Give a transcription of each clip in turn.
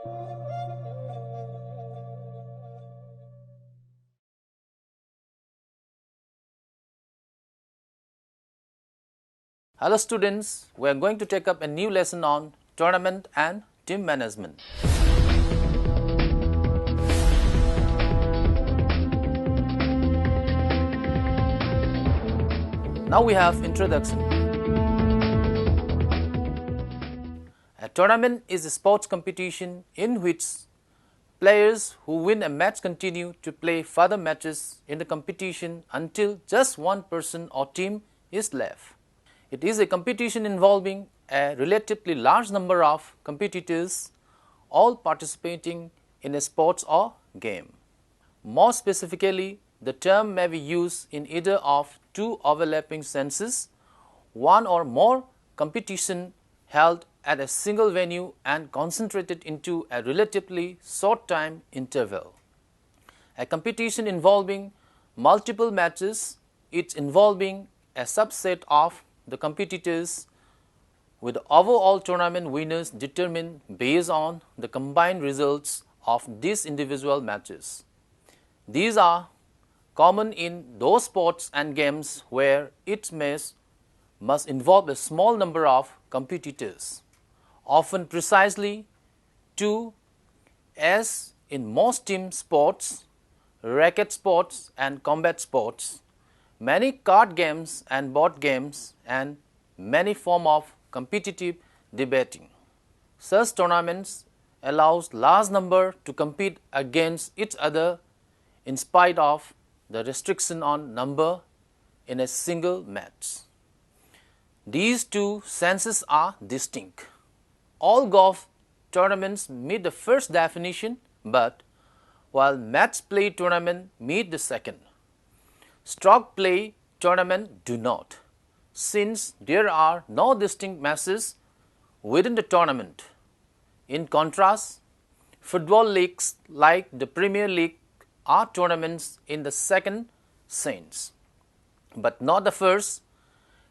Hello students, we are going to take up a new lesson on tournament and team management. Now we have introduction. A tournament is a sports competition in which players who win a match continue to play further matches in the competition until just one person or team is left. It is a competition involving a relatively large number of competitors, all participating in a sports or game. More specifically, the term may be used in either of two overlapping senses: one or more competition held at a single venue and concentrated into a relatively short time interval. A competition involving multiple matches, it's involving a subset of the competitors, with the overall tournament winners determined based on the combined results of these individual matches. These are common in those sports and games where each match must involve a small number of competitors, often precisely two, as in most team sports, racket sports and combat sports, many card games and board games, and many forms of competitive debating. Such tournaments allows large number to compete against each other in spite of the restriction on number in a single match. These two senses are distinct. All golf tournaments meet the first definition, but while match play tournament meet the second, stroke play tournament do not, since there are no distinct matches within the tournament. In contrast, football leagues like the Premier League are tournaments in the second sense, but not the first,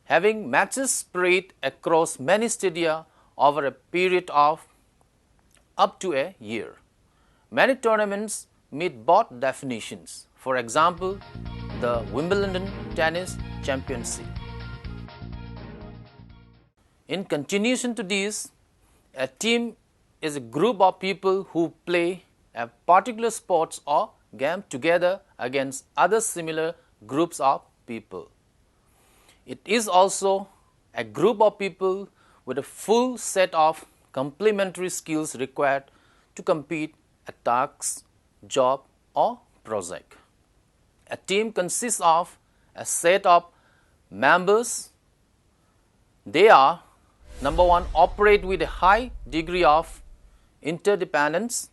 having matches spread across many stadia over a period of up to a year. Many tournaments meet both definitions. For example, the Wimbledon Tennis Championship. In continuation to this, a team is a group of people who play a particular sport or game together against other similar groups of people. It is also a group of people with a full set of complementary skills required to complete a task, job, or project. A team consists of a set of members. They are, number one, operate with a high degree of interdependence.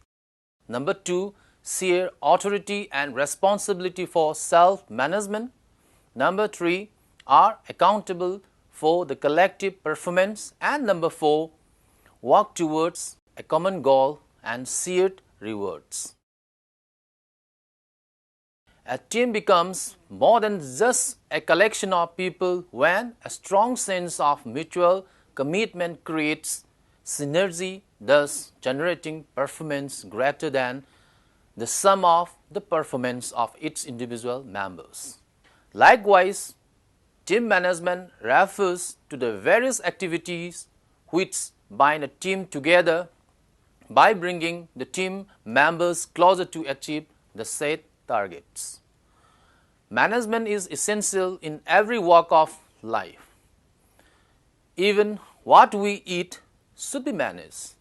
Number two, share authority and responsibility for self-management. Number three, are accountable for the collective performance. And number four, work towards a common goal and shared rewards. A team becomes more than just a collection of people when a strong sense of mutual commitment creates synergy, thus generating performance greater than the sum of the performance of its individual members. Likewise, team management refers to the various activities which bind a team together by bringing the team members closer to achieve the set targets. Management is essential in every walk of life. Even what we eat should be managed.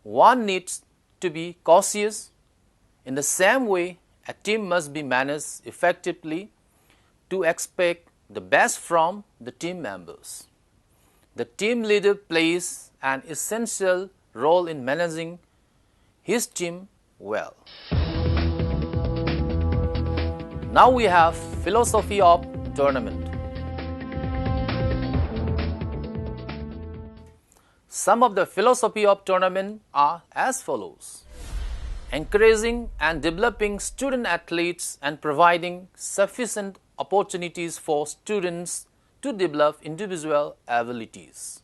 One needs to be cautious. In the same way, a team must be managed effectively to expect the best from the team members. The team leader plays an essential role in managing his team well. Now we have philosophy of tournament. Some of the philosophy of tournament are as follows: encouraging and developing student athletes and providing sufficient opportunities for students to develop individual abilities.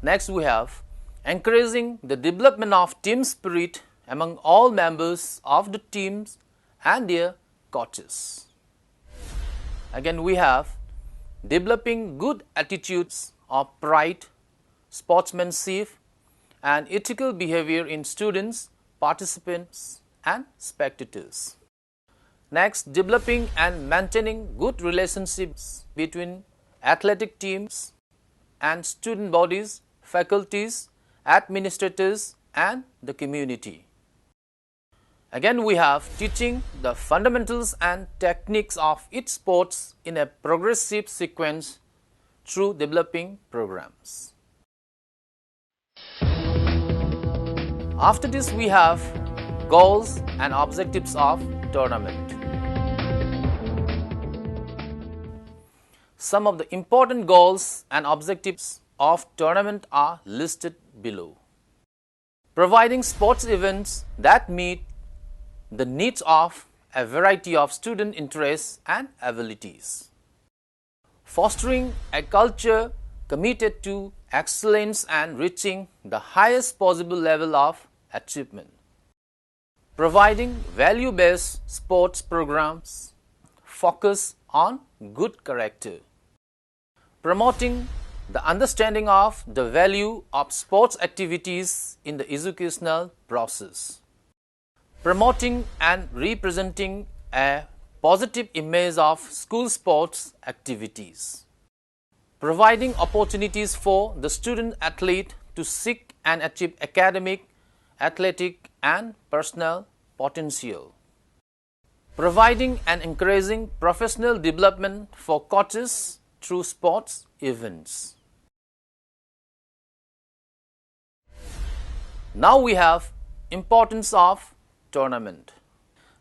Next we have encouraging the development of team spirit among all members of the teams and their coaches. Again, we have developing good attitudes of pride, sportsmanship, and ethical behavior in students, participants, and spectators. Next, developing and maintaining good relationships between athletic teams and student bodies, faculties, administrators, and the community. Again, we have teaching the fundamentals and techniques of each sports in a progressive sequence through developing programs. After this, we have goals and objectives of tournament. Some of the important goals and objectives of tournament are listed below. Providing sports events that meet the needs of a variety of student interests and abilities. Fostering a culture committed to excellence and reaching the highest possible level of achievement. Providing value-based sports programs focus on good character. Promoting the understanding of the value of sports activities in the educational process. Promoting and representing a positive image of school sports activities. Providing opportunities for the student athlete to seek and achieve academic, athletic, and personal potential. Providing and encouraging professional development for coaches through sports events. Now we have importance of tournament.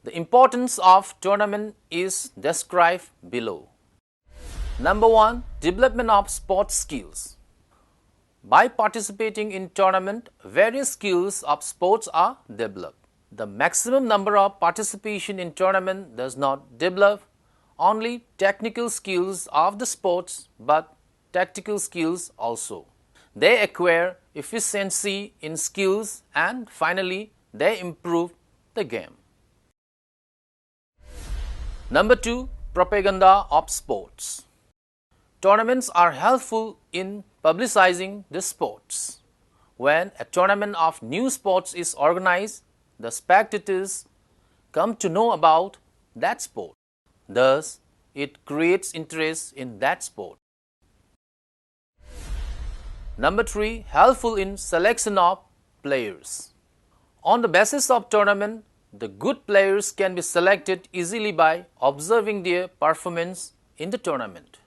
The importance of tournament is described below. Number 1, development of sports skills. By participating in tournament, various skills of sports are developed. The maximum number of participation in tournament does not develop only technical skills of the sports but tactical skills also. They acquire efficiency in skills and finally they improve the game. Number 2, propaganda of sports. Tournaments are helpful in publicizing the sports. When a tournament of new sports is organized, the spectators come to know about that sport. Thus, it creates interest in that sport. Number 3, helpful in selection of players. On the basis of tournament, the good players can be selected easily by observing their performance in the tournament.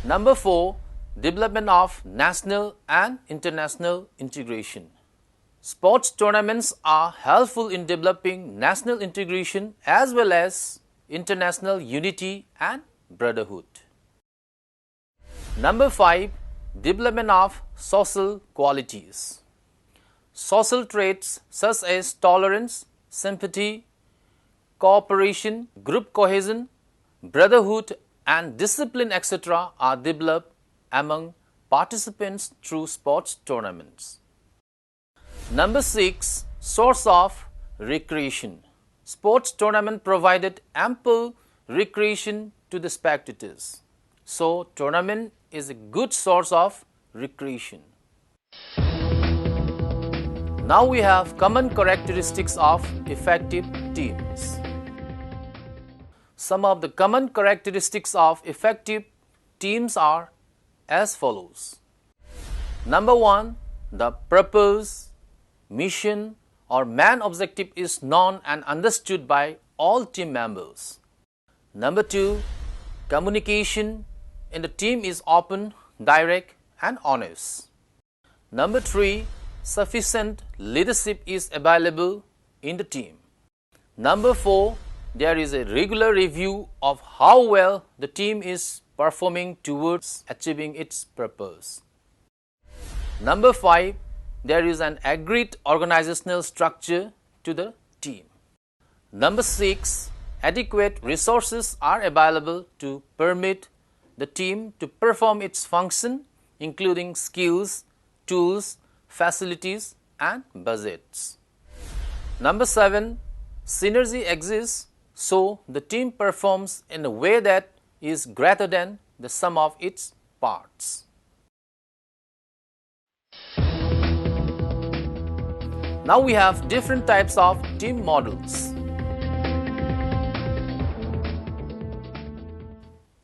Number 4, development of national and international integration. Sports tournaments are helpful in developing national integration as well as international unity and brotherhood. Number 5, development of social qualities. Social traits such as tolerance, sympathy, cooperation, group cohesion, brotherhood, and discipline, etc. are developed among participants through sports tournaments. Number 6, source of recreation. Sports tournament provided ample recreation to the spectators. So, tournament is a good source of recreation. Now we have common characteristics of effective teams. Some of the common characteristics of effective teams are as follows. Number 1, the purpose, mission, or main objective is known and understood by all team members. Number 2, communication in the team is open, direct, and honest. Number 3, sufficient leadership is available in the team. Number 4, there is a regular review of how well the team is performing towards achieving its purpose. Number 5, there is an agreed organizational structure to the team. Number 6, adequate resources are available to permit the team to perform its function, including skills, tools, facilities and budgets. Number 7. Synergy exists, so the team performs in a way that is greater than the sum of its parts. Now we have different types of team models.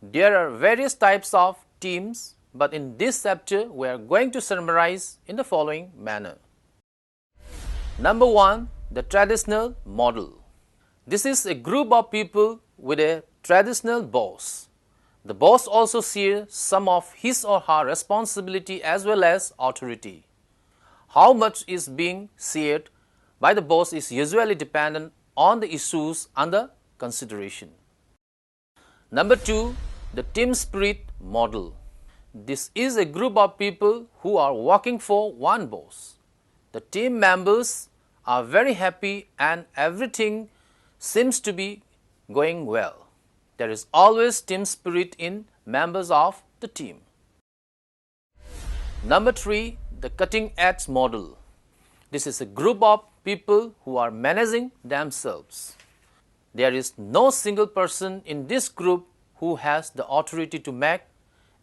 There are various types of teams, but in this chapter we are going to summarize in the following manner. Number 1. The traditional model. This is a group of people with a traditional boss. The boss also shares some of his or her responsibility as well as authority. How much is being shared by the boss is usually dependent on the issues under consideration. Number 2. The team spirit model. This is a group of people who are working for one boss. The team members are very happy and everything seems to be going well. There is always team spirit in members of the team. Number 3. The cutting edge model. This is a group of people who are managing themselves. There is no single person in this group who has the authority to make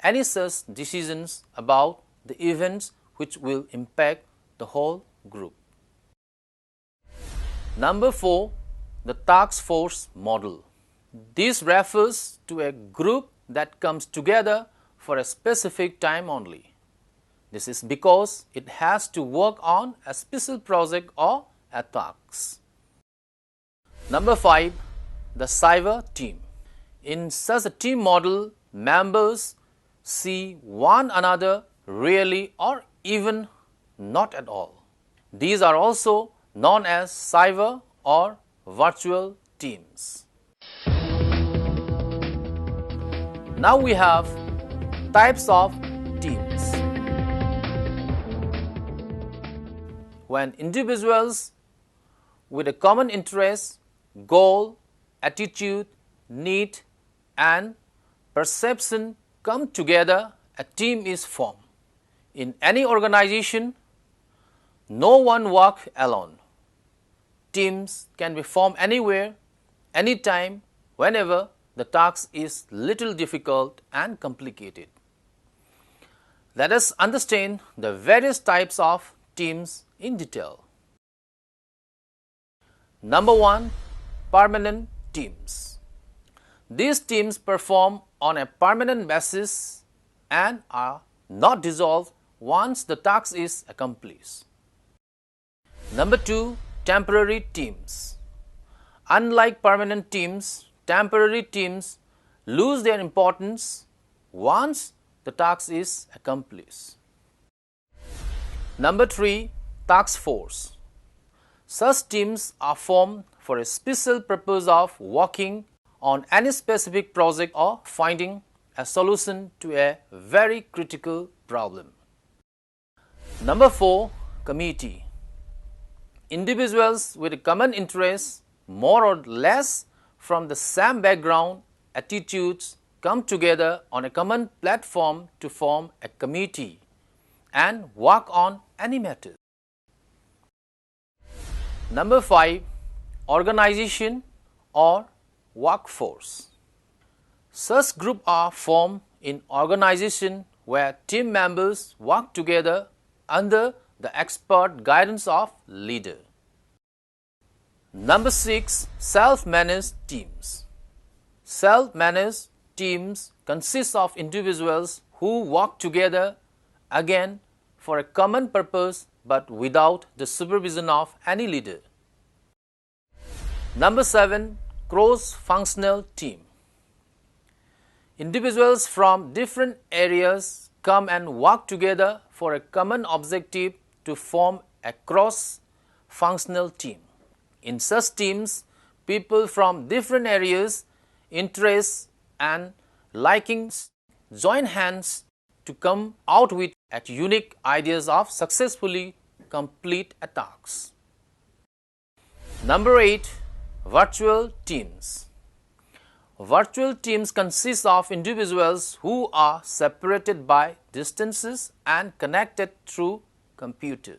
any such decisions about the events which will impact the whole group. Number 4. The task force model. This refers to a group that comes together for a specific time only. This is because it has to work on a special project or a task. Number 5. The cyber team. In such a team model, members see one another rarely or even not at all. These are also known as cyber or virtual teams. Now we have types of teams. When individuals with a common interest, goal, attitude, need and perception come together, a team is formed. In any organization, no one works alone. Teams can be formed anywhere, anytime, whenever the task is little difficult and complicated. Let us understand the various types of teams in detail. Number 1. Permanent teams. These teams perform on a permanent basis and are not dissolved once the task is accomplished. Number 2. Temporary teams. Unlike permanent teams, temporary teams lose their importance once the task is accomplished. Number 3. Task force. Such teams are formed for a special purpose of working on any specific project or finding a solution to a very critical problem. Number 4. Committee. Individuals with a common interest, more or less from the same background, attitudes, come together on a common platform to form a committee and work on any matter. Number 5. Organization or workforce. Such groups are formed in organization where team members work together under the expert guidance of leader. Number 6. Self-managed teams. Self-managed teams consist of individuals who work together, again for a common purpose but without the supervision of any leader. Number 7. Cross-functional team. Individuals from different areas come and work together for a common objective to form a cross-functional team. In such teams, people from different areas, interests and likings join hands to come out with unique ideas of successfully complete a task. Number 8. Virtual teams. Virtual teams consist of individuals who are separated by distances and connected through computer.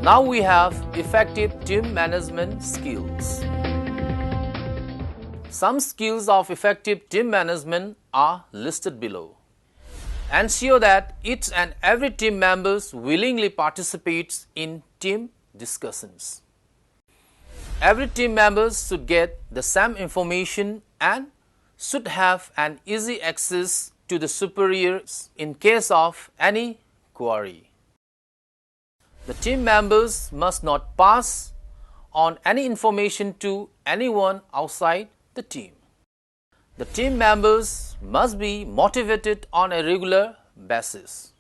Now we have effective team management skills. Some skills of effective team management are listed below. Ensure that each and every team member willingly participates in team discussions. Every team member should get the same information and should have an easy access to the superiors in case of any query. The team members must not pass on any information to anyone outside the team. The team members must be motivated on a regular basis.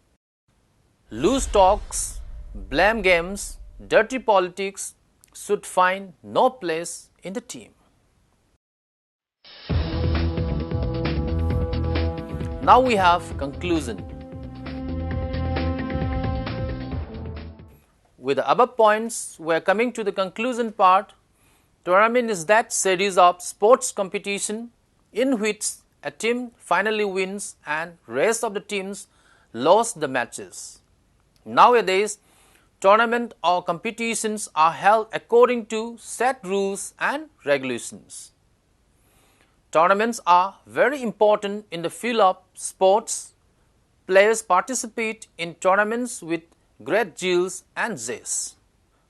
Loose talks, blame games, dirty politics should find no place in the team. Now we have conclusion. With the above points, we are coming to the conclusion part. Tournament is that series of sports competition in which a team finally wins and rest of the teams lost the matches. Nowadays, tournament or competitions are held according to set rules and regulations. Tournaments are very important in the field of sports. Players participate in tournaments with great zeal and zest.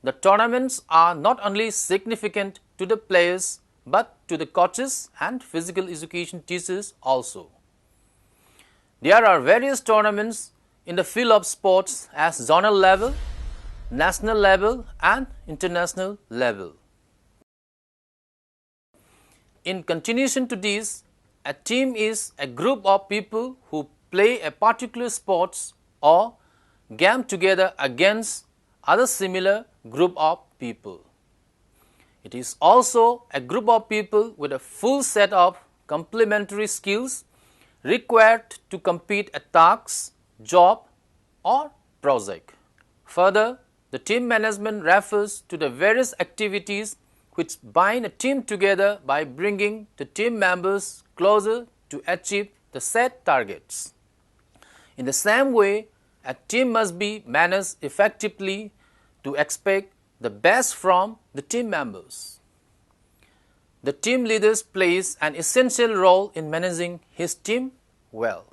The tournaments are not only significant to the players but to the coaches and physical education teachers also. There are various tournaments in the field of sports as zonal level, national level and international level. In continuation to this, a team is a group of people who play a particular sports or game together against other similar group of people. It is also a group of people with a full set of complementary skills required to complete a task, job or project. Further, the team management refers to the various activities which bind a team together by bringing the team members closer to achieve the set targets. In the same way, a team must be managed effectively to expect the best from the team members. The team leader plays an essential role in managing his team well.